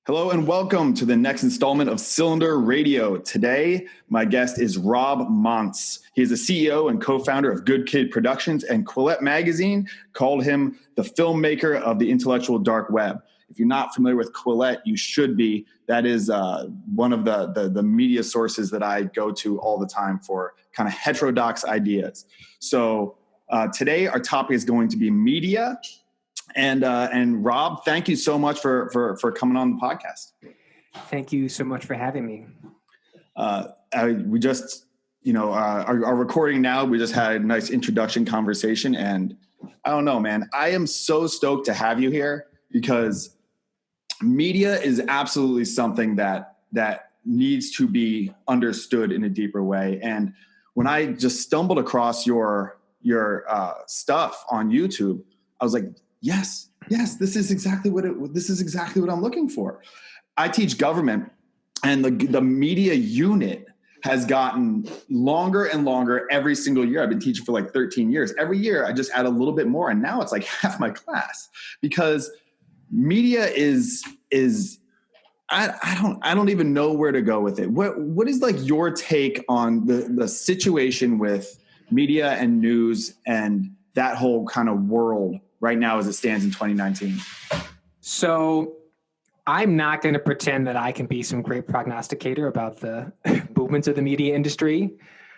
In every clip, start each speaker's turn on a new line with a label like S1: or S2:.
S1: Hello and welcome to the next installment of Cylinder Radio. Today, my guest is Rob Montz. He is the CEO and co-founder of Good Kid Productions, and Quillette Magazine called him the filmmaker of the intellectual dark web. If you're not familiar with Quillette, you should be. That is one of the media sources that I go to all the time for kind of heterodox ideas. So today, our topic is going to be media. And Rob, thank you so much for coming on the podcast.
S2: Thank you so much for having me.
S1: We just, are recording now. We just had a nice introduction conversation, and I don't know, man. I am so stoked to have you here because media is absolutely something that needs to be understood in a deeper way. And when I just stumbled across your stuff on YouTube, I was like, Yes, this is exactly what I'm looking for. I teach government, and the media unit has gotten longer and longer every single year. I've been teaching for like 13 years. Every year I just add a little bit more, and now it's like half my class because media is I don't even know where to go with it. What is like your take on the situation with media and news and that whole kind of world right now as it stands in 2019?
S2: So I'm not going to pretend that I can be some great prognosticator about the movements of the media industry.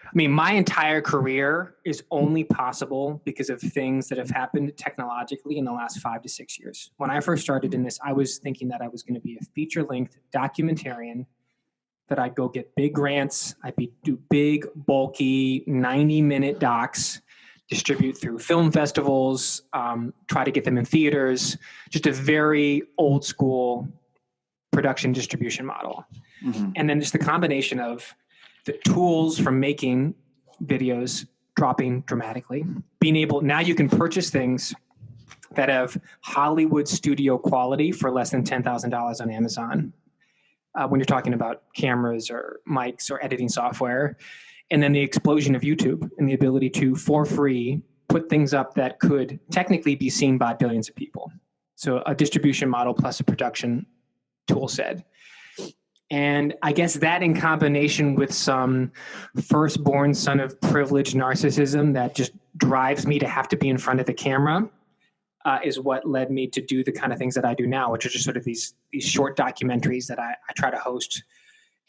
S2: I mean, my entire career is only possible because of things that have happened technologically in the last 5 to 6 years. When I first started in this, I was thinking that I was going to be a feature-length documentarian, that I'd go get big grants, do big, bulky, 90-minute docs, distribute through film festivals, try to get them in theaters, just a very old school production distribution model. Mm-hmm. And then just the combination of the tools for making videos dropping dramatically, now you can purchase things that have Hollywood studio quality for less than $10,000 on Amazon when you're talking about cameras or mics or editing software. And then the explosion of YouTube and the ability to, for free, put things up that could technically be seen by billions of people. So a distribution model plus a production tool set. And I guess that in combination with some firstborn son of privilege narcissism that just drives me to have to be in front of the camera is what led me to do the kind of things that I do now, which are just sort of these short documentaries that I try to host.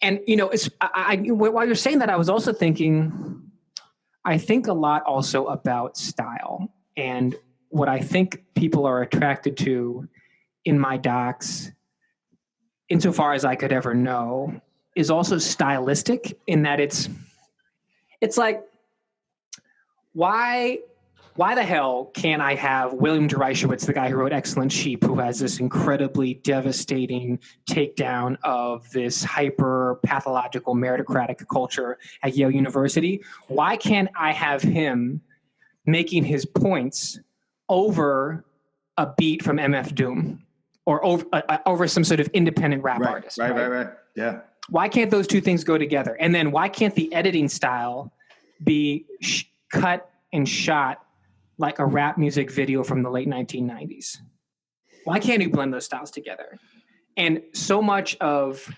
S2: And, while you're saying that, I was also thinking, I think a lot also about style. And what I think people are attracted to in my docs, insofar as I could ever know, is also stylistic in that it's like, why the hell can't I have William Dereshowitz, the guy who wrote Excellent Sheep, who has this incredibly devastating takedown of this hyper-pathological meritocratic culture at Yale University? Why can't I have him making his points over a beat from MF Doom or over some sort of independent rap artist?
S1: Right. Yeah.
S2: Why can't those two things go together? And then why can't the editing style be cut and shot like a rap music video from the late 1990s? Why can't you blend those styles together? And so much of,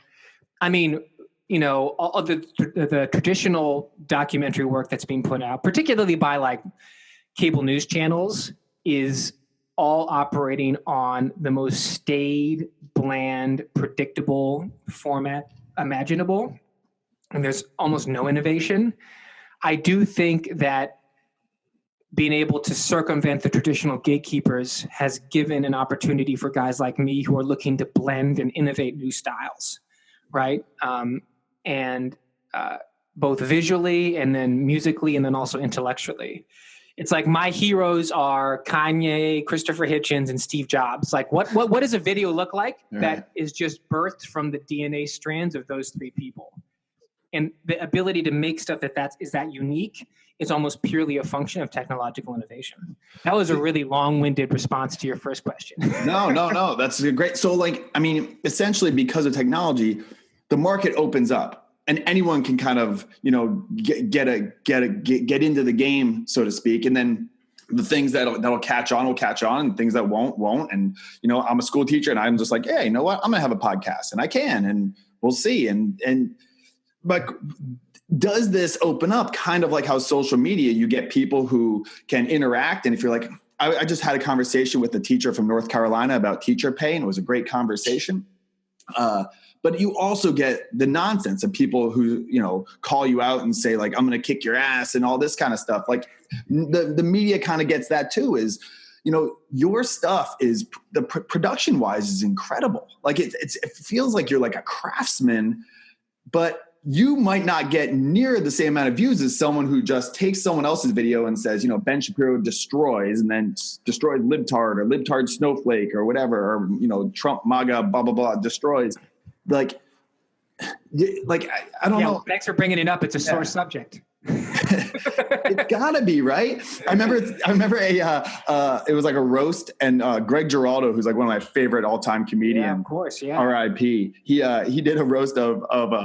S2: all of the traditional documentary work that's being put out, particularly by like cable news channels, is all operating on the most staid, bland, predictable format imaginable. And there's almost no innovation. I do think that being able to circumvent the traditional gatekeepers has given an opportunity for guys like me who are looking to blend and innovate new styles, right? Both visually and then musically and then also intellectually. It's like my heroes are Kanye, Christopher Hitchens, and Steve Jobs. Like what does a video look like that is just birthed from the DNA strands of those three people? And the ability to make stuff is that unique is almost purely a function of technological innovation. That was a really long-winded response to your first question.
S1: No. That's great. So essentially because of technology, the market opens up and anyone can kind of, get into the game, so to speak. And then the things that'll catch on will catch on, and things that won't. And, you know, I'm a school teacher, and I'm just like, hey, you know what? I'm going to have a podcast, and I can, and we'll see. But does this open up kind of like how social media, you get people who can interact? And if you're like, I just had a conversation with a teacher from North Carolina about teacher pay, and it was a great conversation. But you also get the nonsense of people who, you know, call you out and say, like, I'm going to kick your ass and all this kind of stuff. Like the media kind of gets that too, is, you know, your stuff is the production wise is incredible. Like it feels like you're like a craftsman, but you might not get near the same amount of views as someone who just takes someone else's video and says, you know, Ben Shapiro destroys, and then destroys libtard or libtard snowflake or whatever, or, you know, Trump MAGA, blah, blah, blah, destroys. Like I don't know.
S2: Thanks for bringing it up. It's a sore subject.
S1: It's gotta be, right? I remember it was like a roast, and Greg Giraldo, who's like one of my favorite all-time comedians.
S2: Yeah, of course, yeah.
S1: R.I.P. He did a roast of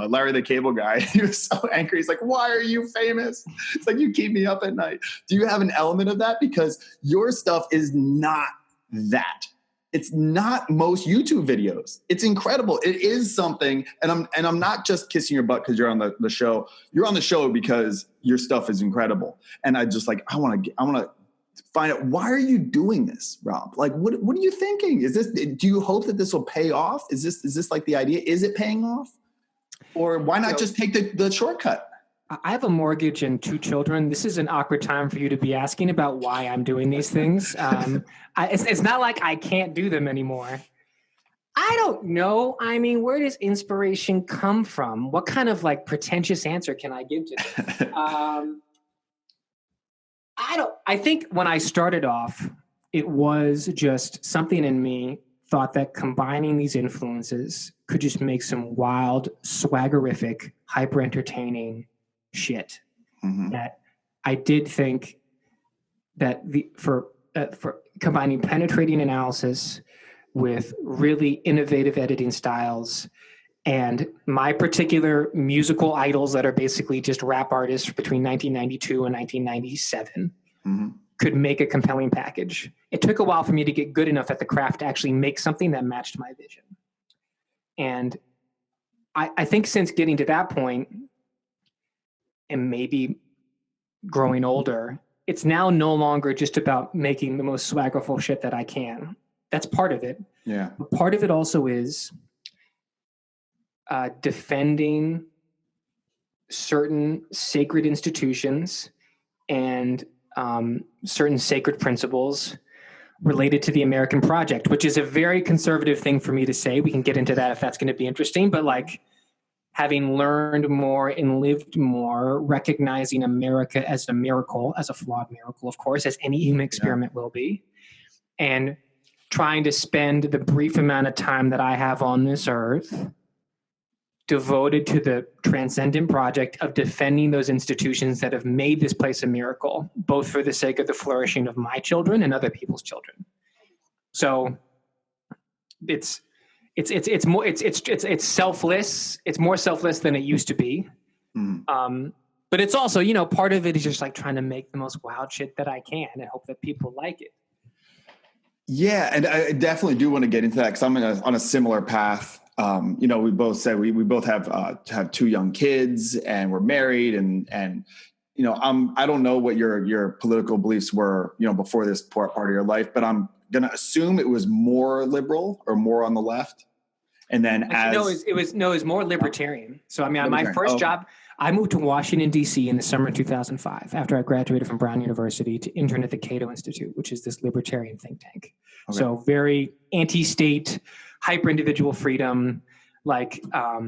S1: Larry the Cable Guy. He was so angry. He's like, why are you famous? It's like, you keep me up at night. Do you have an element of that? Because your stuff is not that. It's not most YouTube videos. It's incredible. It is something, and I'm not just kissing your butt because you're on the show. You're on the show because your stuff is incredible. And I just like, I want to find out, why are you doing this, Rob? Like, what are you thinking? Do you hope that this will pay off? Is this like the idea? Is it paying off? Or why not just take the shortcut?
S2: I have a mortgage and 2 children. This is an awkward time for you to be asking about why I'm doing these things. It's not like I can't do them anymore. I don't know. I mean, where does inspiration come from? What kind of like pretentious answer can I give to this? I think when I started off, it was just something in me thought that combining these influences could just make some wild, swaggerific, hyper entertaining shit. Mm-hmm. That I did think that for combining penetrating analysis with really innovative editing styles and my particular musical idols that are basically just rap artists between 1992 and 1997 mm-hmm. could make a compelling package. It took a while for me to get good enough at the craft to actually make something that matched my vision. And I think since getting to that point, and maybe growing older, it's now no longer just about making the most swaggerful shit that I can. That's part of it.
S1: Yeah.
S2: But part of it also is defending certain sacred institutions and certain sacred principles related to the American project, which is a very conservative thing for me to say. We can get into that if that's going to be interesting, but like, having learned more and lived more, recognizing America as a miracle, as a flawed miracle, of course, as any human experiment will be, and trying to spend the brief amount of time that I have on this earth devoted to the transcendent project of defending those institutions that have made this place a miracle, both for the sake of the flourishing of my children and other people's children. So it's selfless. It's more selfless than it used to be. Mm. But it's also, you know, part of it is just like trying to make the most wild shit that I can and hope that people like it.
S1: Yeah. And I definitely do want to get into that because I'm on a similar path. You know, we both said we both have 2 young kids and we're married and, you know, I don't know what your political beliefs were, you know, before this part of your life, but I'm going to assume it was more liberal or more on the left. And then
S2: it was more libertarian. So, I mean, my first job, I moved to Washington, D.C. in the summer of 2005 after I graduated from Brown University to intern at the Cato Institute, which is this libertarian think tank. Okay. So very anti-state, hyper-individual freedom, like, I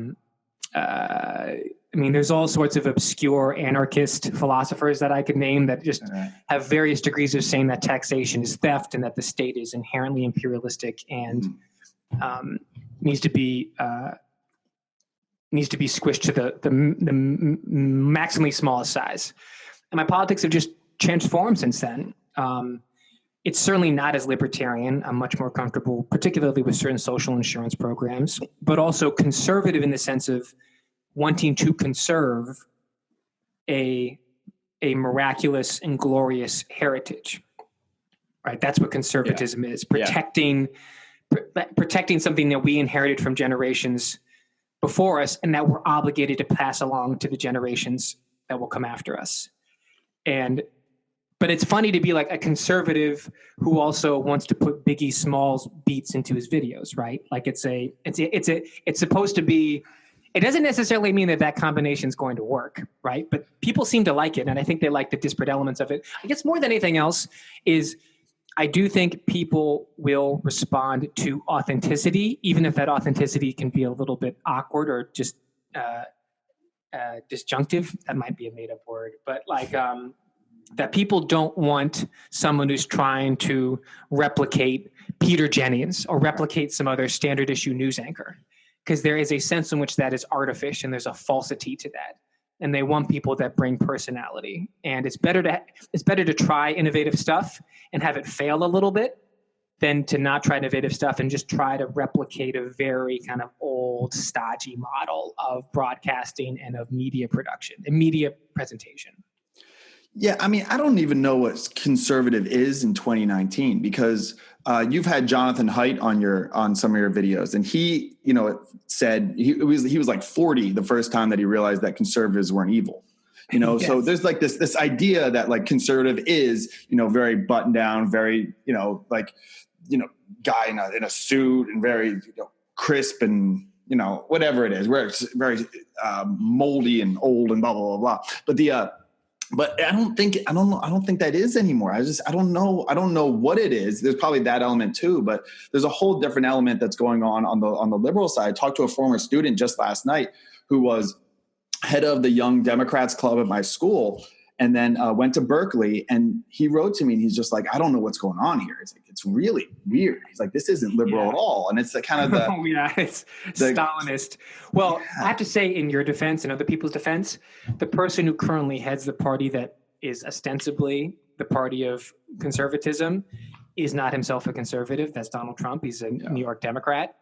S2: mean, there's all sorts of obscure anarchist philosophers that I could name that just have various degrees of saying that taxation is theft and that the state is inherently imperialistic and needs to be squished to the maximally smallest size. And my politics have just transformed since then. It's certainly not as libertarian. I'm much more comfortable, particularly with certain social insurance programs, but also conservative in the sense of wanting to conserve a miraculous and glorious heritage. right? That's what conservatism is, protecting something that we inherited from generations before us and that we're obligated to pass along to the generations that will come after us. But it's funny to be like a conservative who also wants to put Biggie Smalls beats into his videos, right? Like it's supposed to be, it doesn't necessarily mean that combination is going to work, right? But people seem to like it. And I think they like the disparate elements of it. I guess more than anything else is I do think people will respond to authenticity, even if that authenticity can be a little bit awkward or just disjunctive. That might be a made up word, but like, that people don't want someone who's trying to replicate Peter Jennings or replicate some other standard issue news anchor, because there is a sense in which that is artificial and there's a falsity to that. And they want people that bring personality. And it's better to try innovative stuff and have it fail a little bit than to not try innovative stuff and just try to replicate a very kind of old, stodgy model of broadcasting and of media production and media presentation.
S1: Yeah, I mean, I don't even know what conservative is in 2019 because you've had Jonathan Haidt on some of your videos, and he, said he was like 40 the first time that he realized that conservatives weren't evil. Yes. So there's like this idea that like conservative is very buttoned down, very guy in a suit and very crisp and whatever it is, where it's very moldy and old and blah blah blah blah. But I don't think that is anymore. I don't know what it is. There's probably that element too, but there's a whole different element that's going on the liberal side. I talked to a former student just last night who was head of the Young Democrats Club at my school, and then went to Berkeley. And he wrote to me, and he's just like, I don't know what's going on here. It's like, it's really weird. He's like, this isn't liberal at all. And it's the kind of the
S2: it's Stalinist. Well, I have to say, in your defense and other people's defense, the person who currently heads the party that is ostensibly the party of conservatism is not himself a conservative. That's Donald Trump. He's a New York Democrat.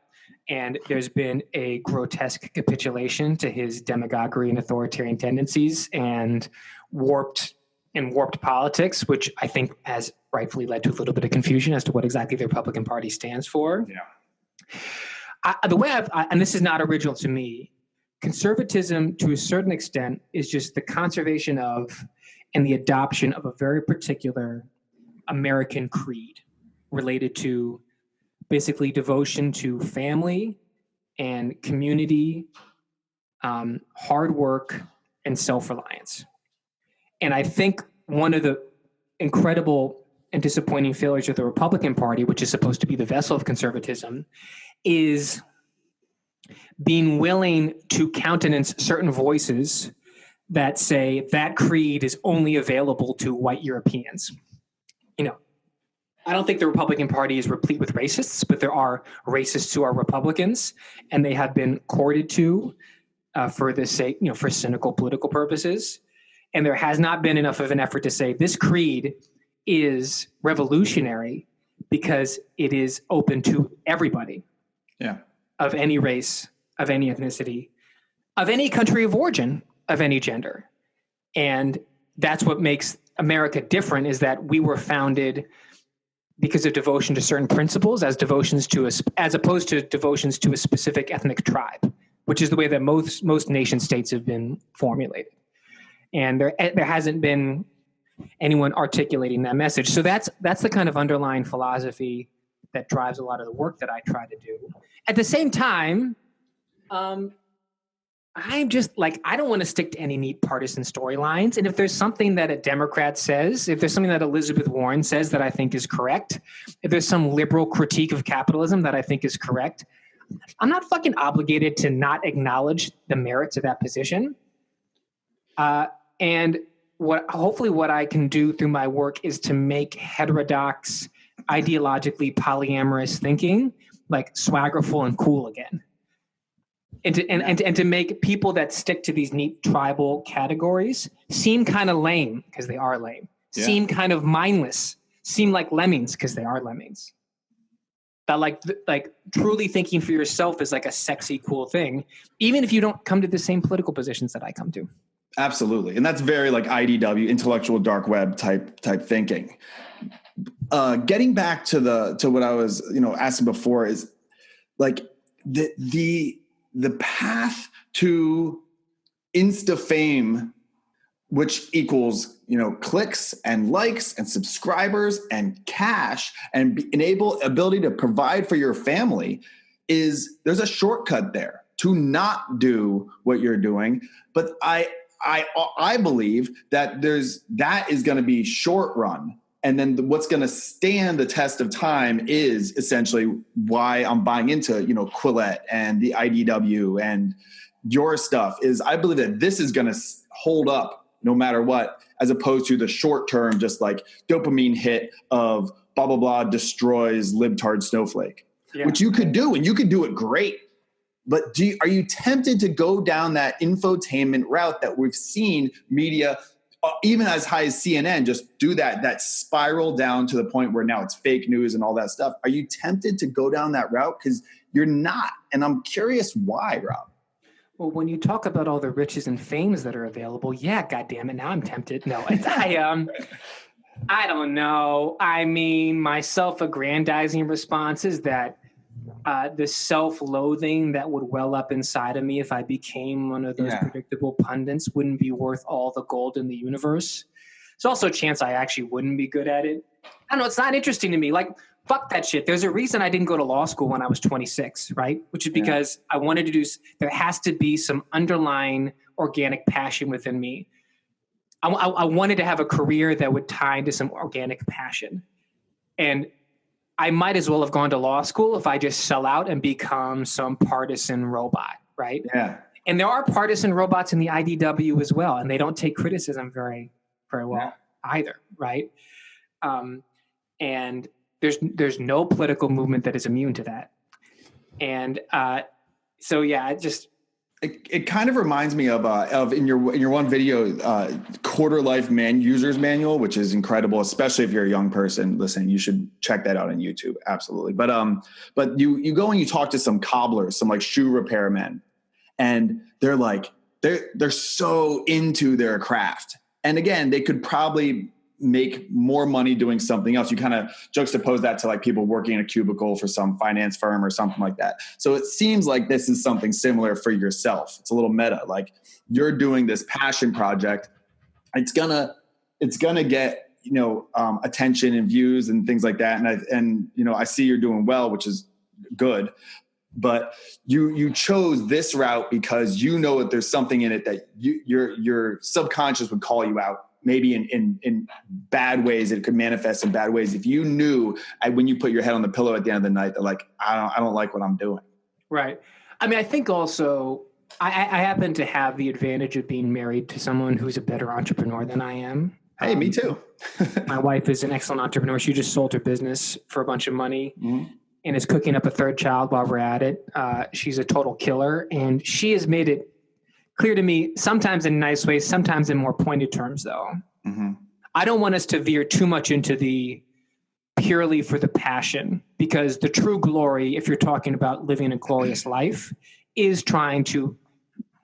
S2: And there's been a grotesque capitulation to his demagoguery and authoritarian tendencies and warped politics, which I think has rightfully led to a little bit of confusion as to what exactly the Republican Party stands for. Yeah. The way and this is not original to me, conservatism to a certain extent is just the conservation of and the adoption of a very particular American creed related to basically devotion to family and community, hard work, and self-reliance. And I think one of the incredible and disappointing failures of the Republican Party, which is supposed to be the vessel of conservatism, is being willing to countenance certain voices that say that creed is only available to white Europeans. I don't think the Republican Party is replete with racists, but there are racists who are Republicans, and they have been courted to for the sake, for cynical political purposes. And there has not been enough of an effort to say this creed is revolutionary because it is open to everybody, of any race, of any ethnicity, of any country of origin, of any gender. And that's what makes America different, is that we were founded because of devotion to certain principles as opposed to devotions to a specific ethnic tribe, which is the way that most nation states have been formulated. And there hasn't been anyone articulating that message. So that's the kind of underlying philosophy that drives a lot of the work that I try to do. At the same time, I'm just like, I don't want to stick to any neat partisan storylines. And if there's something that a Democrat says, if there's something that Elizabeth Warren says that I think is correct, if there's some liberal critique of capitalism that I think is correct, I'm not fucking obligated to not acknowledge the merits of that position. And hopefully what I can do through my work is to make heterodox, ideologically polyamorous thinking like swaggerful and cool again. And to make people that stick to these neat tribal categories seem kind of lame, because they are lame, seem kind of mindless, seem like lemmings, because they are lemmings. That like truly thinking for yourself is like a sexy, cool thing, even if you don't come to the same political positions that I come to.
S1: Absolutely. And that's very like IDW, intellectual dark web type thinking. getting back to what I was, asking before is like the path to Insta fame, which equals, clicks and likes and subscribers and cash and ability to provide for your family there's a shortcut there to not do what you're doing. But I believe that that is going to be short run. And then what's going to stand the test of time is essentially why I'm buying into, Quillette and the IDW and your stuff is I believe that this is going to hold up no matter what, as opposed to the short term, just like dopamine hit of blah, blah, blah destroys libtard snowflake, which you could do, and you could do it great. But are you tempted to go down that infotainment route that we've seen media, even as high as CNN, just do that spiral down to the point where now it's fake news and all that stuff? Are you tempted to go down that route? Because you're not. And I'm curious why, Rob.
S2: Well, when you talk about all the riches and fames that are available, yeah, goddamn it, now I'm tempted. No, I don't know. I mean, my self-aggrandizing response is that the self-loathing that would well up inside of me if I became one of those predictable pundits wouldn't be worth all the gold in the universe. There's also a chance I actually wouldn't be good at it. I don't know. It's not interesting to me. Like, fuck that shit. There's a reason I didn't go to law school when I was 26, right? Which is because I wanted to there has to be some underlying organic passion within me. I wanted to have a career that would tie into some organic passion. And I might as well have gone to law school if I just sell out and become some partisan robot, right?
S1: Yeah.
S2: And there are partisan robots in the IDW as well, and they don't take criticism very, very well either, right? And there's no political movement that is immune to that. And
S1: it kind of reminds me of in your one video, Quarter Life User's Manual, which is incredible, especially if you're a young person. Listen, you should check that out on YouTube, absolutely. But you go and you talk to some cobblers, some like shoe repairmen, and they're like they're so into their craft. And again, they could probably make more money doing something else. You kind of juxtapose that to like people working in a cubicle for some finance firm or something like that. So it seems like this is something similar for yourself. It's a little meta. Like you're doing this passion project. It's gonna get, attention and views and things like that. And I see you're doing well, which is good. But you chose this route because you know that there's something in it that your subconscious would call you out. Maybe in bad ways, it could manifest in bad ways. If you knew when you put your head on the pillow at the end of the night that like, I don't like what I'm doing.
S2: Right. I mean, I think also I happen to have the advantage of being married to someone who's a better entrepreneur than I am.
S1: Hey, me too.
S2: My wife is an excellent entrepreneur. She just sold her business for a bunch of money and is cooking up a third child while we're at it. She's a total killer, and she has made it clear to me, sometimes in nice ways, sometimes in more pointed terms, though. Mm-hmm. I don't want us to veer too much into the purely for the passion, because the true glory, if you're talking about living a glorious life, is trying to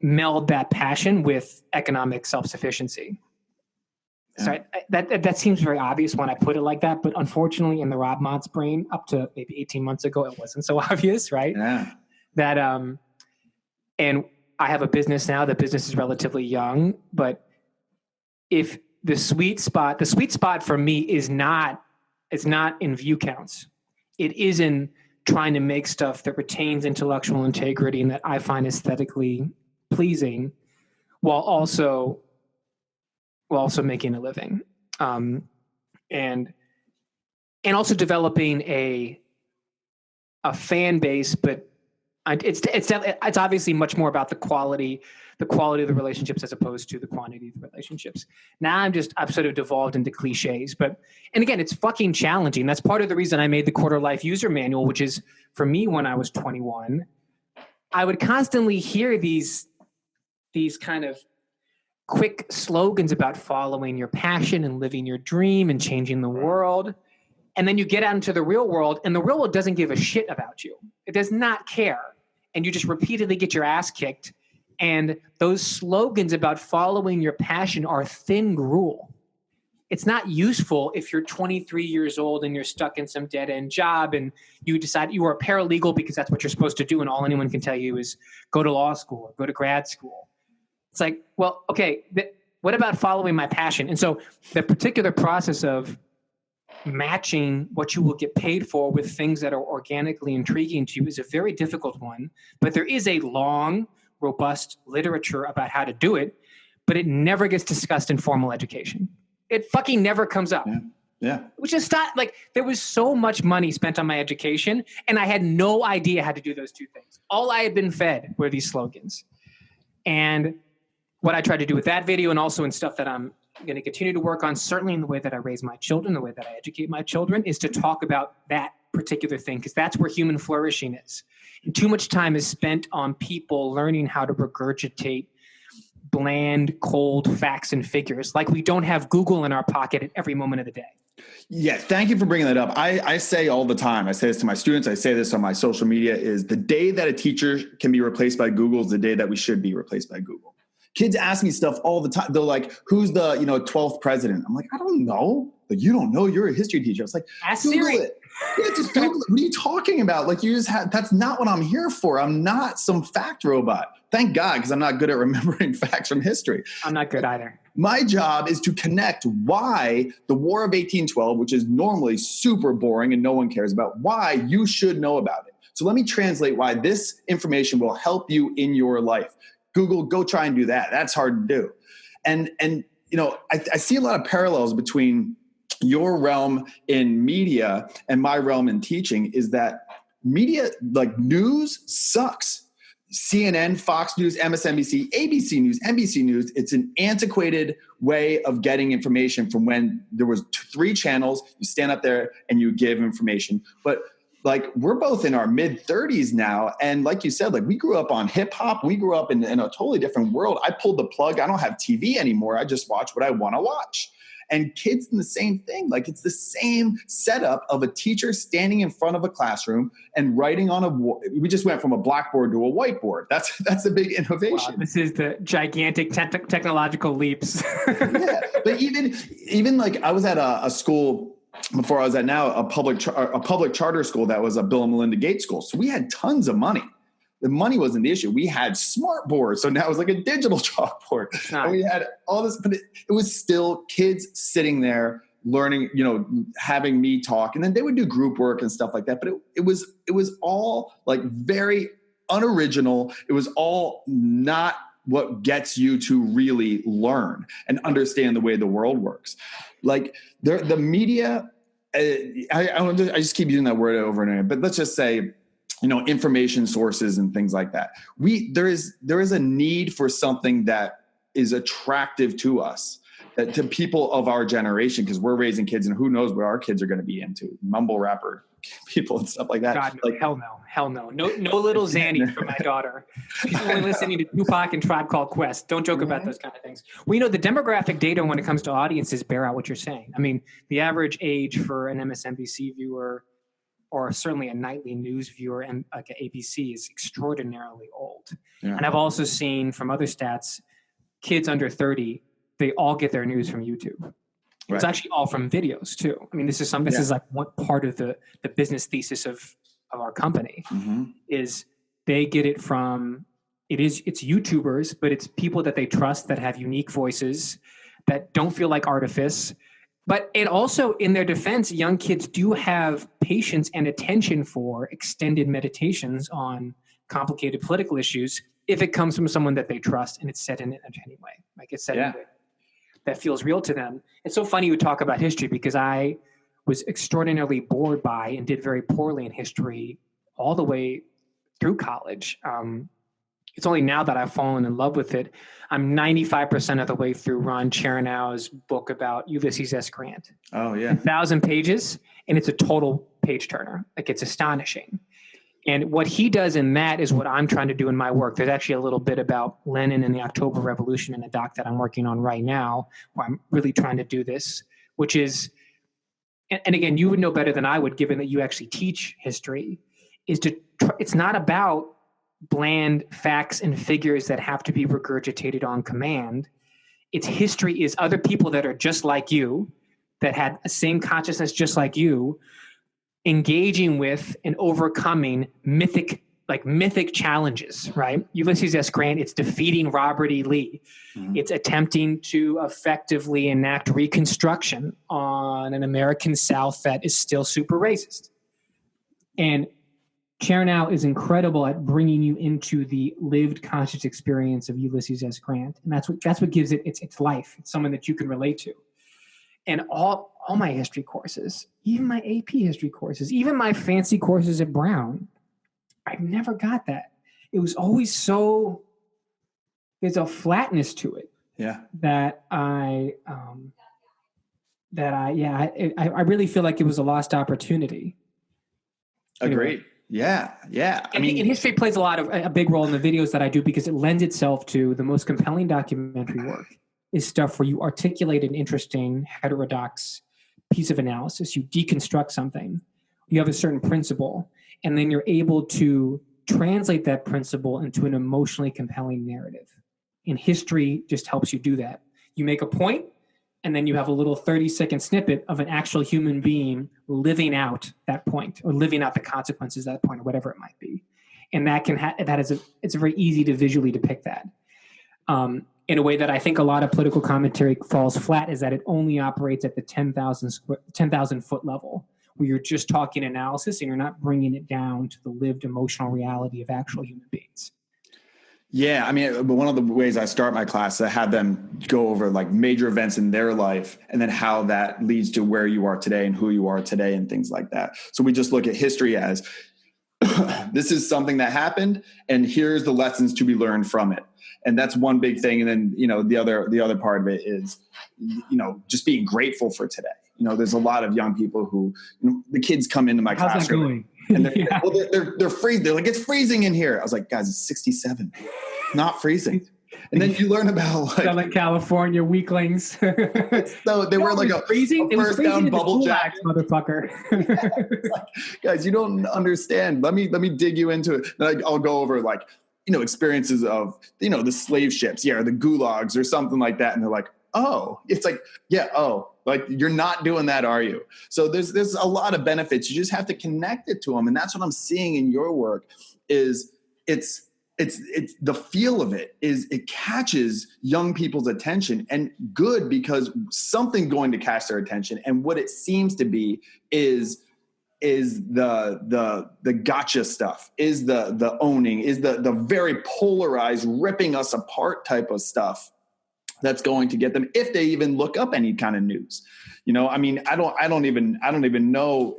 S2: meld that passion with economic self-sufficiency. Yeah. So that seems very obvious when I put it like that, but unfortunately in the Rob Montz brain, up to maybe 18 months ago, it wasn't so obvious, right?
S1: Yeah.
S2: And I have a business now. The business is relatively young, but if the sweet spot for me is not in view counts. It is in trying to make stuff that retains intellectual integrity and that I find aesthetically pleasing, while also making a living, and also developing a fan base, but. It's obviously much more about the quality of the relationships as opposed to the quantity of the relationships. Now I've sort of devolved into cliches, and again, it's fucking challenging. That's part of the reason I made the Quarter Life User Manual, which is for me when I was 21, I would constantly hear these kind of quick slogans about following your passion and living your dream and changing the world. And then you get out into the real world, and the real world doesn't give a shit about you. It does not care. And you just repeatedly get your ass kicked. And those slogans about following your passion are thin gruel. it's not useful if you're 23 years old and you're stuck in some dead-end job and you decide you are a paralegal because that's what you're supposed to do, and all anyone can tell you is go to law school or go to grad school. It's like, well, okay, what about following my passion? And so the particular process of matching what you will get paid for with things that are organically intriguing to you is a very difficult one, but there is a long, robust literature about how to do it, but it never gets discussed in formal education. It fucking never comes up.
S1: Yeah.
S2: Which is not like there was so much money spent on my education and I had no idea how to do those two things. All I had been fed were these slogans. And what I tried to do with that video and also in stuff that I'm going to continue to work on, certainly in the way that I raise my children, the way that I educate my children, is to talk about that particular thing, because that's where human flourishing is. And too much time is spent on people learning how to regurgitate bland, cold facts and figures, like we don't have Google in our pocket at every moment of the day.
S1: Yeah, thank you for bringing that up. I say all the time, I say this to my students, I say this on my social media, is the day that a teacher can be replaced by Google is the day that we should be replaced by Google. Kids ask me stuff all the time. They're like, who's the 12th president? I'm like, I don't know. Like, you don't know, you're a history teacher. It's like,
S2: ask
S1: Google
S2: Siri.
S1: it. Yeah, just Google it. What are you talking about? Like, that's not what I'm here for. I'm not some fact robot. Thank God, because I'm not good at remembering facts from history.
S2: I'm not good either.
S1: My job is to connect why the War of 1812, which is normally super boring and no one cares about, why you should know about it. So let me translate why this information will help you in your life. Google, go try and do that. That's hard to do. And I see a lot of parallels between your realm in media and my realm in teaching, is that media, like news, sucks. CNN, Fox News, MSNBC, ABC News, NBC News. It's an antiquated way of getting information from when there was 3 channels. You stand up there and you give information. But like, we're both in our mid 30s now. And like you said, like, we grew up on hip hop. We grew up in a totally different world. I pulled the plug. I don't have TV anymore. I just watch what I want to watch. And kids in the same thing. Like, it's the same setup of a teacher standing in front of a classroom and writing on we just went from a blackboard to a whiteboard. That's a big innovation.
S2: Wow, this is the gigantic technological leaps.
S1: Yeah, but even like, I was at a school before I was at now, a public charter school that was a Bill and Melinda Gates school. So we had tons of money. The money wasn't the issue. We had smart boards. So now it was like a digital chalkboard. And we had all this, but it was still kids sitting there learning, having me talk. And then they would do group work and stuff like that. But it was all like very unoriginal. It was all not what gets you to really learn and understand the way the world works. Like the media, I just keep using that word over and over, but let's just say, information sources and things like that. There is a need for something that is attractive to us, to people of our generation, because we're raising kids and who knows what our kids are going to be into, mumble rapper people and stuff like that.
S2: God,
S1: like,
S2: hell no. No little Xanny for my daughter. She's only listening to Tupac and Tribe Called Quest. Don't joke about those kind of things. We know the demographic data when it comes to audiences bear out what you're saying. I mean, the average age for an MSNBC viewer, or certainly a nightly news viewer and like an ABC, is extraordinarily old. Yeah. And I've also seen from other stats, kids under 30, they all get their news from YouTube. Right. It's actually all from videos too. I mean, this is like one part of the business thesis of our company, is they get it from, it's YouTubers, but it's people that they trust, that have unique voices, that don't feel like artifice. But it also, in their defense, young kids do have patience and attention for extended meditations on complicated political issues if it comes from someone that they trust and it's set in an entertaining way. Like, it's set in a way that feels real to them. It's so funny you talk about history, because I was extraordinarily bored by and did very poorly in history all the way through college. It's only now that I've fallen in love with it. I'm 95% of the way through Ron Chernow's book about Ulysses S. Grant.
S1: Oh, yeah.
S2: 1,000 pages, and it's a total page turner. Like, it's astonishing. And what he does in that is what I'm trying to do in my work. There's actually a little bit about Lenin and the October Revolution in a doc that I'm working on right now, where I'm really trying to do this, which is, and again, you would know better than I would, given that you actually teach history, it's not about bland facts and figures that have to be regurgitated on command. Its history is other people that are just like you, that had the same consciousness just like you, engaging with and overcoming mythic challenges, right? Ulysses S. Grant, it's defeating Robert E. Lee. Mm-hmm. It's attempting to effectively enact Reconstruction on an American South that is still super racist. And Chernow is incredible at bringing you into the lived conscious experience of Ulysses S. Grant. And that's what gives it its life. It's someone that you can relate to. And all my history courses, even my AP history courses, even my fancy courses at Brown, I've never got that. It was always so, there's a flatness to it.
S1: Yeah.
S2: That I really feel like it was a lost opportunity.
S1: Agreed.
S2: Anyway.
S1: Yeah.
S2: And history plays a big role in the videos that I do because it lends itself to the most compelling documentary work is stuff where you articulate an interesting heterodox piece of analysis. You deconstruct something. You have a certain principle, and then you're able to translate that principle into an emotionally compelling narrative. And history just helps you do that. You make a point, and then you have a little 30-second snippet of an actual human being living out that point or living out the consequences of that point or whatever it might be. And it's very easy to visually depict that. In a way that I think a lot of political commentary falls flat is that it only operates at the 10,000 foot level, where you're just talking analysis and you're not bringing it down to the lived emotional reality of actual human beings.
S1: Yeah, I mean, but one of the ways I start my class, I have them go over like major events in their life and then how that leads to where you are today and who you are today and things like that. So we just look at history as this is something that happened and here's the lessons to be learned from it. And that's one big thing. And then, the other part of it is, just being grateful for today. There's a lot of young people who, the kids come into my classroom and they're freezing. They're like, it's freezing in here. I was like, guys, it's 67, not freezing. And then you learn about
S2: like California weaklings.
S1: So they were like a first down bubble jacket,
S2: motherfucker.
S1: Guys, you don't understand. Let me dig you into it. Then I'll go over experiences of, the slave ships, or the gulags or something like that. And they're like, oh, it's like, like you're not doing that, are you? So there's a lot of benefits. You just have to connect it to them. And that's what I'm seeing in your work is it's the feel of it is it catches young people's attention, and good, because something's going to catch their attention. And what it seems to be is the gotcha stuff, is the owning, is the very polarized, ripping us apart type of stuff that's going to get them, if they even look up any kind of news. I mean, I don't even know,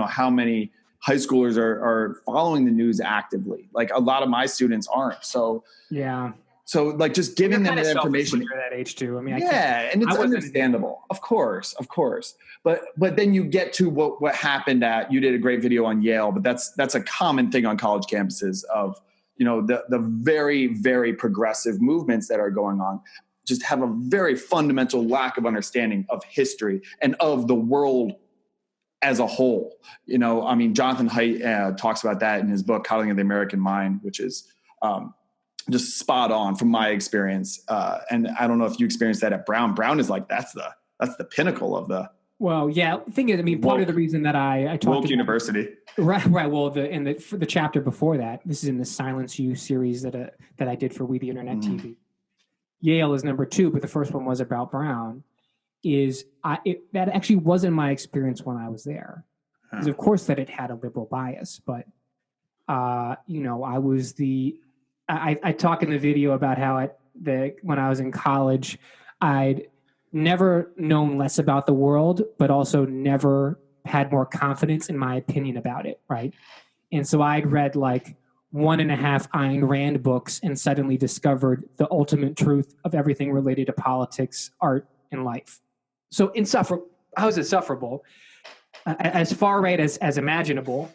S1: how many high schoolers are following the news actively. Like a lot of my students aren't. So
S2: yeah.
S1: So like just giving them that information
S2: at that age too. I mean,
S1: and it's understandable. Of course. But then you get to what happened you did a great video on Yale, but that's a common thing on college campuses of, the very, very progressive movements that are going on just have a very fundamental lack of understanding of history and of the world as a whole. I mean, Jonathan Haidt talks about that in his book, Coddling of the American Mind, which is just spot on from my experience. And I don't know if you experienced that at Brown. Brown is like, that's the pinnacle of the.
S2: Well, yeah. The thing is, I mean, part of the reason that I talked
S1: Woke University.
S2: Right. Well, for the chapter before that, this is in the Silence You series that I did for We the Internet TV. Yale is number 2, but the first one was about Brown. That actually wasn't my experience when I was there. Because of course that it had a liberal bias, but I was I talk in the video about how when I was in college, I'd never known less about the world, but also never had more confidence in my opinion about it, right? And so I'd read like 1.5 Ayn Rand books and suddenly discovered the ultimate truth of everything related to politics, art, and life. So I was insufferable, as far right as imaginable,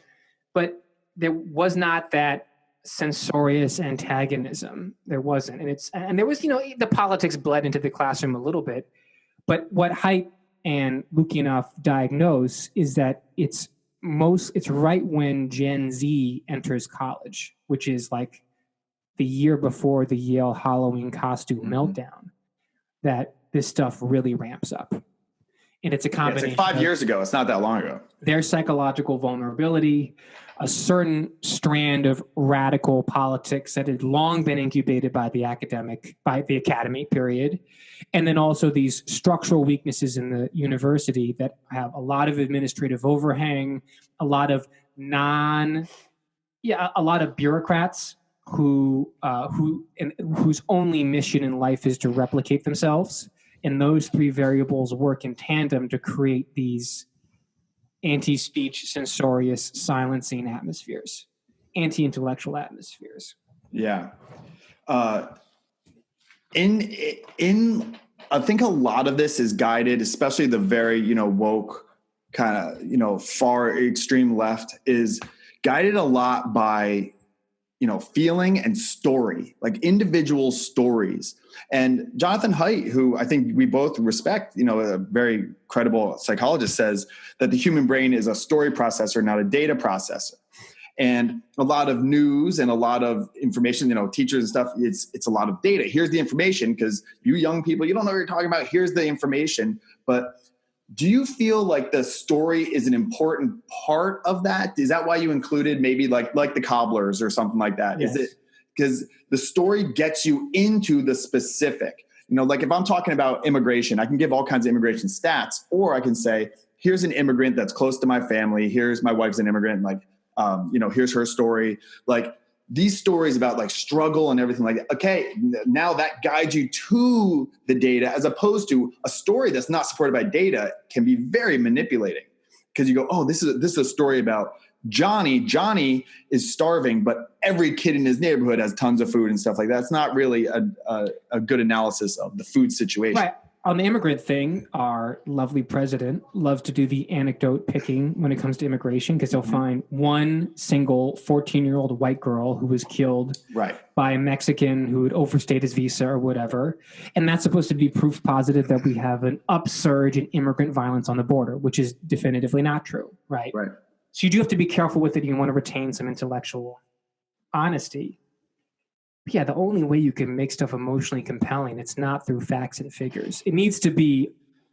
S2: but there was not that censorious antagonism. There wasn't. And there was, the politics bled into the classroom a little bit, but what Haidt and Lukianoff diagnose is that it's right when Gen Z enters college, which is like the year before the Yale Halloween costume meltdown. that this stuff really ramps up. And it's a combination.
S1: It's like 5 years ago. It's not that long ago.
S2: Their psychological vulnerability, a certain strand of radical politics that had long been incubated by the academy, period. And then also these structural weaknesses in the university that have a lot of administrative overhang, a lot of bureaucrats whose only mission in life is to replicate themselves. And those three variables work in tandem to create these anti-speech, censorious, silencing atmospheres, anti-intellectual atmospheres.
S1: Yeah. In I think a lot of this is guided, especially the very, woke kind of, far extreme left is guided a lot by, feeling and story, like individual stories. And Jonathan Haidt, who I think we both respect, a very credible psychologist, says that the human brain is a story processor, not a data processor. And a lot of news and a lot of information, teachers and stuff, it's a lot of data. Here's the information, because you young people, you don't know what you're talking about. Here's the information. But do you feel like the story is an important part of that? Is that why you included maybe like the cobblers or something like that?
S2: Yes.
S1: Is it because the story gets you into the specific? Like if I'm talking about immigration, I can give all kinds of immigration stats, or I can say, here's an immigrant that's close to my family. Here's my wife's an immigrant. Like, here's her story. Like these stories about like struggle and everything like that. Okay, now that guides you to the data, as opposed to a story that's not supported by data can be very manipulating, because you go, oh, this is a story about Johnny. Johnny is starving, but every kid in his neighborhood has tons of food and stuff like that. It's not really a good analysis of the food situation.
S2: Right. On the immigrant thing, our lovely president loves to do the anecdote picking when it comes to immigration, because he'll find one single 14-year-old white girl who was killed by a Mexican who had overstayed his visa or whatever. And that's supposed to be proof positive that we have an upsurge in immigrant violence on the border, which is definitively not true, right?
S1: Right.
S2: So you do have to be careful with it. You want to retain some intellectual honesty. But yeah, the only way you can make stuff emotionally compelling, it's not through facts and figures. It needs to be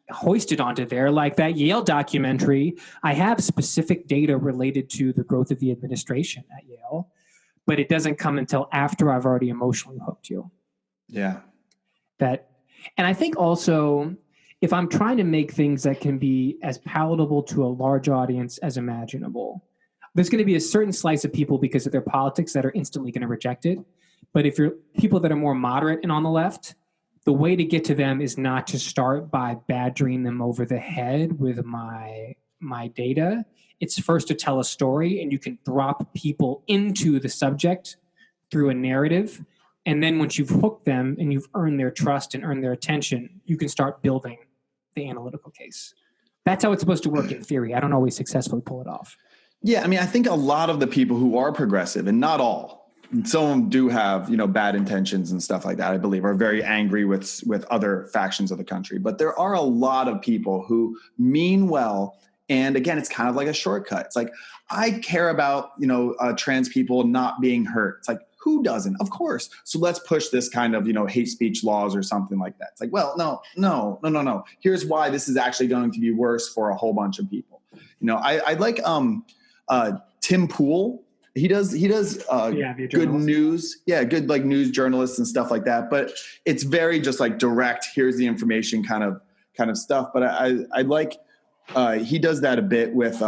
S2: hoisted onto there, like that Yale documentary. I have specific data related to the growth of the administration at Yale, but it doesn't come until after I've already emotionally hooked you.
S1: Yeah.
S2: And I think also, if I'm trying to make things that can be as palatable to a large audience as imaginable, there's going to be a certain slice of people, because of their politics, that are instantly going to reject it. But if you're people that are more moderate and on the left, the way to get to them is not to start by badgering them over the head with my data. It's first to tell a story, and you can drop people into the subject through a narrative. And then once you've hooked them and you've earned their trust and earned their attention, you can start building the analytical case. That's how it's supposed to work in theory. I don't always successfully pull it off.
S1: Yeah, I mean, I think a lot of the people who are progressive, and not all, some of them do have, bad intentions and stuff like that, I believe, are very angry with other factions of the country. But there are a lot of people who mean well. And again, it's kind of like a shortcut. It's like, I care about, trans people not being hurt. It's like, who doesn't? Of course. So let's push this kind of, hate speech laws or something like that. It's like, well, no. Here's why this is actually going to be worse for a whole bunch of people. I like Tim Pool. He does good news. Yeah. Good like news journalists and stuff like that. But it's very just like direct, here's the information kind of stuff. But I like, he does that a bit with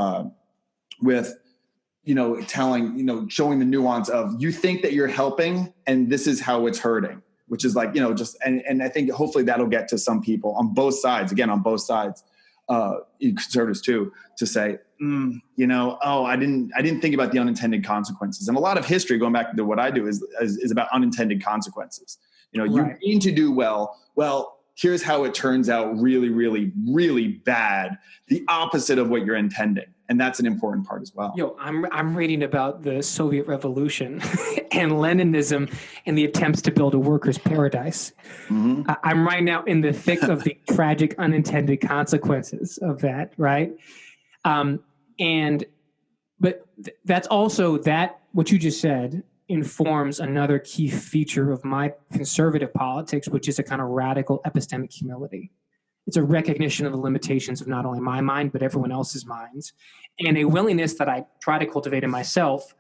S1: telling, showing the nuance of, you think that you're helping and this is how it's hurting, which is like, and I think hopefully that'll get to some people on both sides, conservatives too, to say, I didn't think about the unintended consequences. And a lot of history, going back to what I do, is about unintended consequences. You mean to do well. Well, here's how it turns out really, really, really bad. The opposite of what you're intending. And that's an important part as well.
S2: I'm reading about the Soviet Revolution and Leninism and the attempts to build a workers' paradise. Mm-hmm. I'm right now in the thick of the tragic unintended consequences of that, right? But that's also that what you just said informs another key feature of my conservative politics, which is a kind of radical epistemic humility. It's a recognition of the limitations of not only my mind, but everyone else's minds, and a willingness that I try to cultivate in myself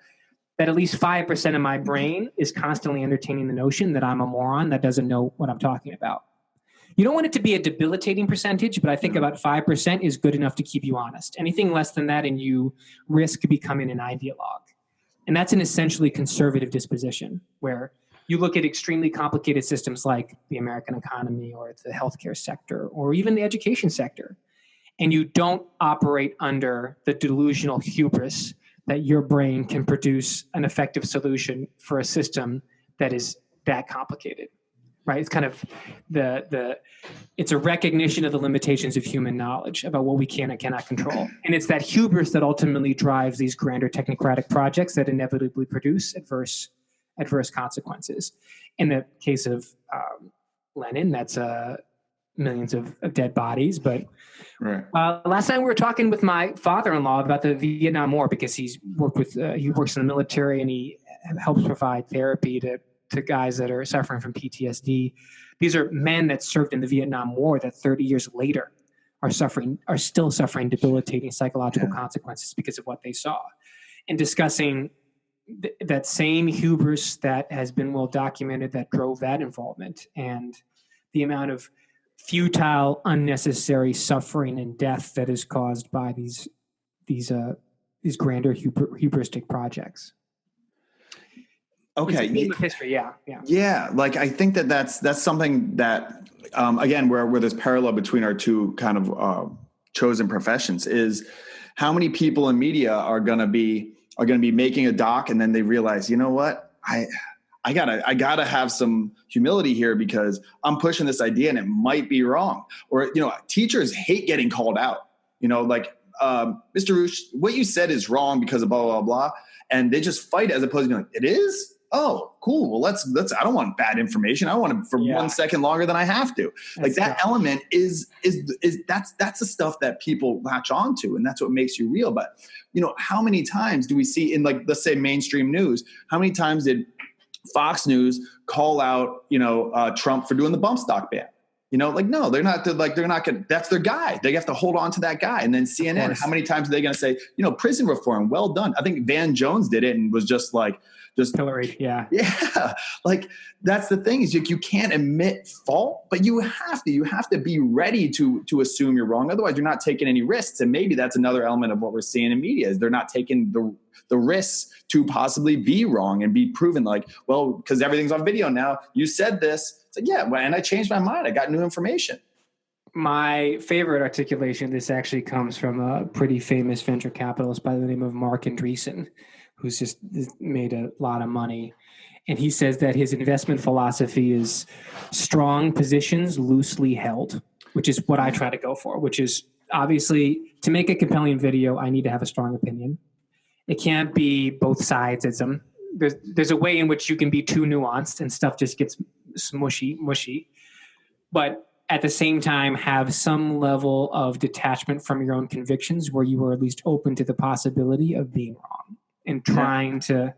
S2: that at least 5% of my brain is constantly entertaining the notion that I'm a moron that doesn't know what I'm talking about. You don't want it to be a debilitating percentage, but I think about 5% is good enough to keep you honest. Anything less than that and you risk becoming an ideologue. And that's an essentially conservative disposition where you look at extremely complicated systems like the American economy or the healthcare sector or even the education sector, and you don't operate under the delusional hubris that your brain can produce an effective solution for a system that is that complicated, right? It's kind of it's a recognition of the limitations of human knowledge about what we can and cannot control. And it's that hubris that ultimately drives these grander technocratic projects that inevitably produce adverse consequences. In the case of Lenin, that's millions of dead bodies. But
S1: right.
S2: Last time we were talking with my father-in-law about the Vietnam War because he works in the military and he helps provide therapy to guys that are suffering from PTSD. These are men that served in the Vietnam War that 30 years later are still suffering debilitating psychological consequences because of what they saw. And discussing that same hubris that has been well documented that drove that involvement and the amount of futile, unnecessary suffering and death that is caused by these grander hubristic projects.
S1: Okay.
S2: It's a theme of history. Yeah.
S1: Yeah. Like, I think that's something that, again, where there's parallel between our two kind of chosen professions is how many people in media are going to be making a doc and then they realize, you know what, I gotta have some humility here because I'm pushing this idea and it might be wrong. Or, teachers hate getting called out, like, Mr. Roosh, what you said is wrong because of blah, blah, blah. And they just fight as opposed to being like, it is? Oh, cool. Well, let's, I don't want bad information. I want it for 1 second longer than I have to. Like that element is that's the stuff that people latch onto. And that's what makes you real. But, how many times do we see in, like, let's say mainstream news, how many times did Fox News call out, Trump for doing the bump stock ban? No, they're not going. That's their guy. They have to hold on to that guy. And then CNN, how many times are they going to say, prison reform, well done? I think Van Jones did it and was just Hillary. Yeah. Like, that's the thing is you can't admit fault, but you have to be ready to assume you're wrong. Otherwise you're not taking any risks. And maybe that's another element of what we're seeing in media is they're not taking the risks to possibly be wrong and be proven like, well, because everything's on video now, you said this. It's like, yeah, and I changed my mind. I got new information.
S2: My favorite articulation of this actually comes from a pretty famous venture capitalist by the name of Mark Andreessen, who's just made a lot of money. And he says that his investment philosophy is strong positions loosely held, which is what I try to go for, which is obviously to make a compelling video, I need to have a strong opinion. It can't be both sides. There's a way in which you can be too nuanced and stuff just gets mushy. But at the same time, have some level of detachment from your own convictions where you are at least open to the possibility of being wrong and trying to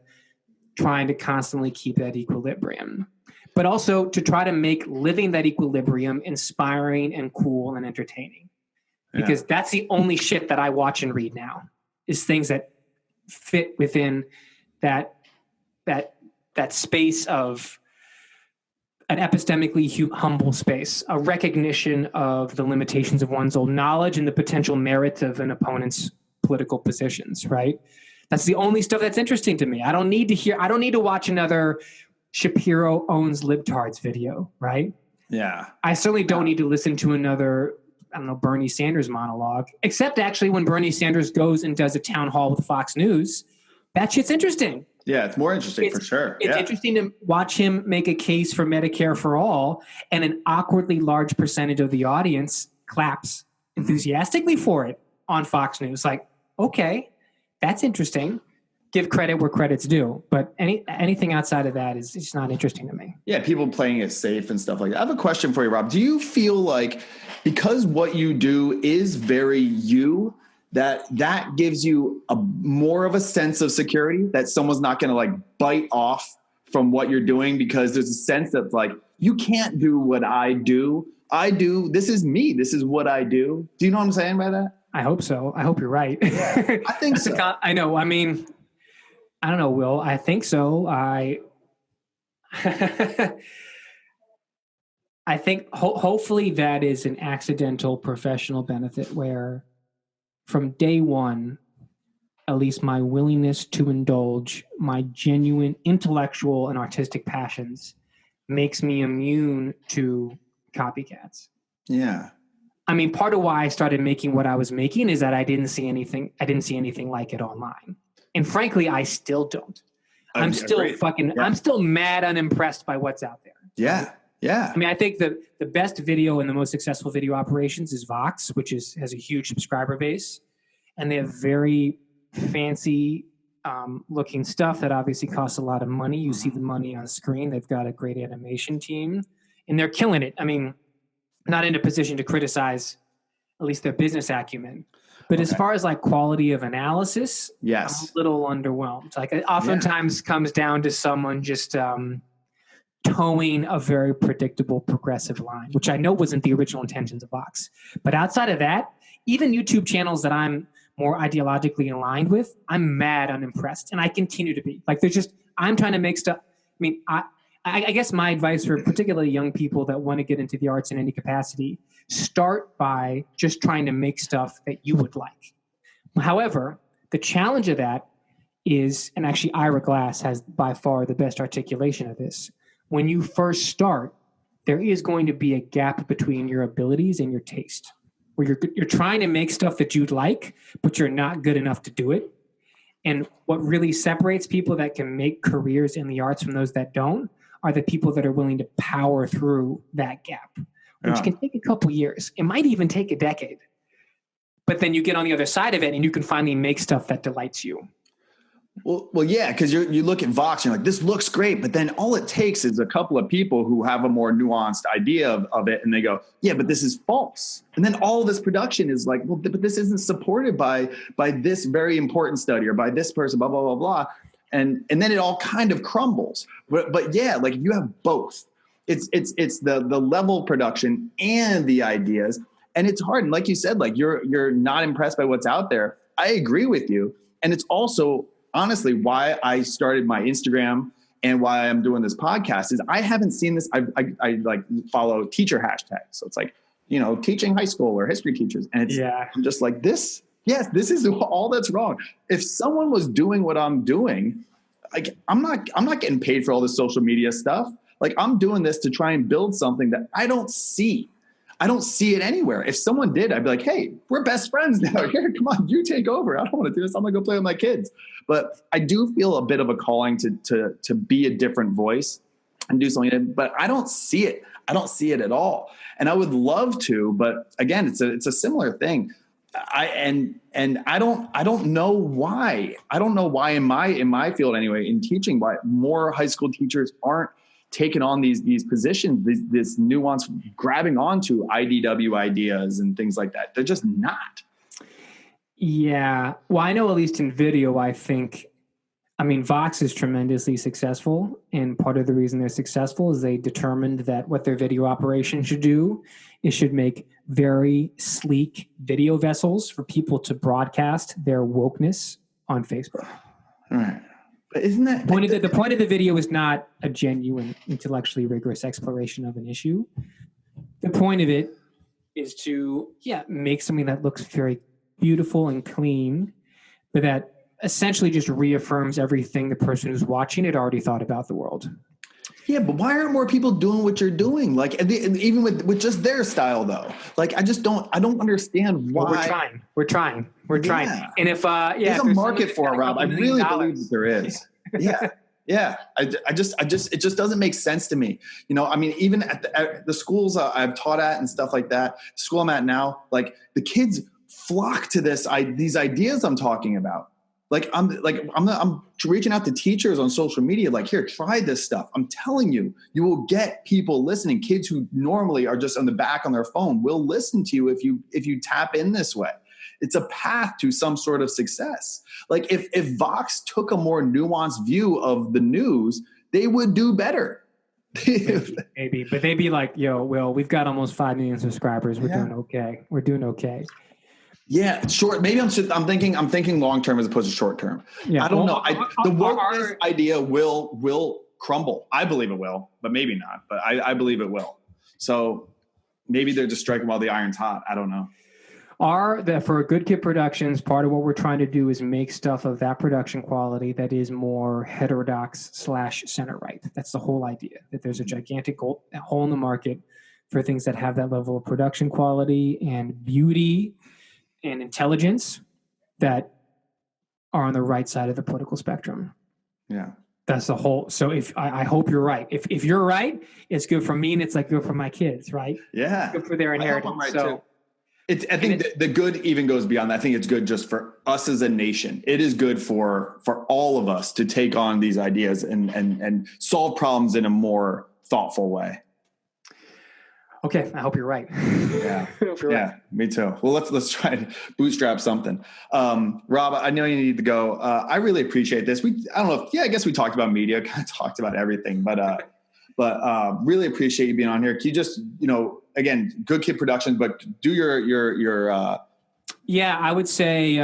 S2: constantly keep that equilibrium, but also to try to make living that equilibrium inspiring and cool and entertaining, because that's the only shit that I watch and read now is things that fit within that space of an epistemically humble space, a recognition of the limitations of one's own knowledge and the potential merit of an opponent's political positions, right? That's the only stuff that's interesting to me. I don't need to watch another Shapiro owns libtards video, right?
S1: Yeah.
S2: I certainly don't need to listen to another, Bernie Sanders monologue, except actually when Bernie Sanders goes and does a town hall with Fox News. That shit's interesting.
S1: Yeah, it's more interesting for sure.
S2: It's interesting to watch him make a case for Medicare for all, and an awkwardly large percentage of the audience claps enthusiastically for it on Fox News. Like, okay, that's interesting. Give credit where credit's due. But anything outside of that is just not interesting to me.
S1: Yeah, people playing it safe and stuff like that. I have a question for you, Rob. Do you feel like because what you do is very you, that gives you a more of a sense of security that someone's not going to like bite off from what you're doing, because there's a sense that like, you can't do what I do. This is me. This is what I do. Do you know what I'm saying by that?
S2: I hope so. I hope you're right.
S1: Yeah, I think so.
S2: I know. I mean, I don't know, Will. I think so. I think hopefully that is an accidental professional benefit where from day one, at least my willingness to indulge my genuine intellectual and artistic passions makes me immune to copycats.
S1: Yeah.
S2: I mean, part of why I started making what I was making is that I didn't see anything like it online. And frankly, I still don't. I'm still mad unimpressed by what's out there.
S1: Yeah. Yeah.
S2: I mean, I think the best video and the most successful video operations is Vox, which has a huge subscriber base. And they have very fancy looking stuff that obviously costs a lot of money. You see the money on screen. They've got a great animation team and they're killing it. I mean, not in a position to criticize at least their business acumen. But as far as like quality of analysis,
S1: yes,
S2: I'm a little underwhelmed. Like it oftentimes comes down to someone just towing a very predictable progressive line, which I know wasn't the original intentions of Vox. But outside of that, even YouTube channels that I'm more ideologically aligned with, I'm mad unimpressed. And I continue to be. Like I'm trying to make stuff. I mean, I guess my advice for particularly young people that want to get into the arts in any capacity, start by just trying to make stuff that you would like. However, the challenge of that is, and actually Ira Glass has by far the best articulation of this, when you first start, there is going to be a gap between your abilities and your taste, where you're trying to make stuff that you'd like, but you're not good enough to do it. And what really separates people that can make careers in the arts from those that don't are the people that are willing to power through that gap, which can take a couple years. It might even take a decade. But then you get on the other side of it and you can finally make stuff that delights you.
S1: Well, yeah, because you look at Vox and you're like, this looks great. But then all it takes is a couple of people who have a more nuanced idea of it. And they go, yeah, but this is false. And then all of this production is like, well, but this isn't supported by this very important study or by this person, blah, blah, blah, blah. And then it all kind of crumbles. But yeah, like if you have both, it's the level of production and the ideas. And it's hard. And like you said, like you're not impressed by what's out there. I agree with you. And it's also honestly why I started my Instagram and why I'm doing this podcast is I haven't seen this. I like follow teacher hashtags. So it's like, teaching high school or history teachers. And I'm just like this. Yes, this is all that's wrong. If someone was doing what I'm doing, like I'm not getting paid for all this social media stuff. Like I'm doing this to try and build something that I don't see. I don't see it anywhere. If someone did, I'd be like, hey, we're best friends now. Here, come on, you take over. I don't want to do this. I'm going to go play with my kids. But I do feel a bit of a calling to be a different voice and do something. But I don't see it. I don't see it at all. And I would love to, but again, it's a similar thing. I don't know why. I don't know why in my field anyway, in teaching, why more high school teachers aren't taking on these positions, this nuance, grabbing onto IDW ideas and things like that. They're just not.
S2: Yeah. Well, I know at least in video, Vox is tremendously successful. And part of the reason they're successful is they determined that what their video operation should do is should make very sleek video vessels for people to broadcast their wokeness on Facebook.
S1: All right. But isn't that
S2: the point of the video is not a genuine intellectually rigorous exploration of an issue. The point of it is to make something that looks very beautiful and clean, but that essentially just reaffirms everything the person who's watching it already thought about the world.
S1: Yeah, but why aren't more people doing what you're doing? Like even with just their style though. Like I don't understand why.
S2: Well, we're trying.
S1: Yeah.
S2: And if
S1: there's a market for it, Rob. I really believe that there is. Yeah. Yeah. It just doesn't make sense to me. Even at the schools I've taught at and stuff like that, the school I'm at now, like the kids flock to these ideas I'm talking about. I'm reaching out to teachers on social media, like, here, try this stuff. I'm telling you, you will get people listening. Kids who normally are just on the back on their phone will listen to you if you tap in this way. It's a path to some sort of success. Like if Vox took a more nuanced view of the news, they would do better.
S2: Maybe, but they'd be like, yo, Will, we've got almost 5 million subscribers. We're doing okay. We're doing okay.
S1: Yeah, short. Maybe I'm thinking long term as opposed to short term. Yeah, I don't know. The wokeness idea will crumble. I believe it will, but maybe not. But I believe it will. So maybe they're just striking while the iron's hot. I don't know.
S2: For Good Kid Productions, part of what we're trying to do is make stuff of that production quality that is more heterodox / center right. That's the whole idea, that there's a gigantic hole in the market for things that have that level of production quality and beauty and intelligence that are on the right side of the political spectrum.
S1: Yeah.
S2: That's the whole. So I hope you're right. If you're right, it's good for me and it's like good for my kids, right?
S1: Yeah.
S2: It's good for their inheritance.
S1: I think the good even goes beyond that. I think it's good just for us as a nation. It is good for all of us to take on these ideas and solve problems in a more thoughtful way.
S2: Okay, I hope you're right.
S1: Yeah, right. Me too. Well, let's try and bootstrap something. Rob, I know you need to go. I really appreciate this. I guess we talked about media, kind of talked about everything, but really appreciate you being on here. Can you just, again, Good Kid Productions, but do your
S2: yeah, I would say,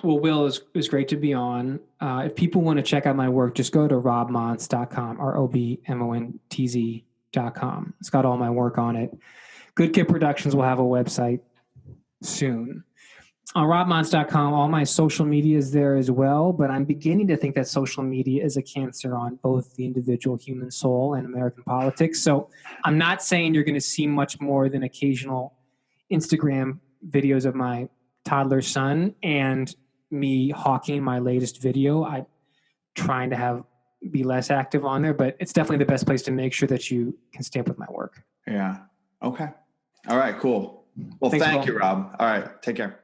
S2: Will, is great to be on. If people want to check out my work, just go to robmontz.com, ROBMONTZ.com. It's got all my work on it. Good Kid Productions will have a website soon. On robmontz.com, all my social media is there as well, but I'm beginning to think that social media is a cancer on both the individual human soul and American politics. So I'm not saying you're going to see much more than occasional Instagram videos of my toddler son and me hawking my latest video. I'm trying to be less active on there, but it's definitely the best place to make sure that you can stay up with my work.
S1: Yeah. Okay. All right, cool. Well, thank you, Rob. All right. Take care.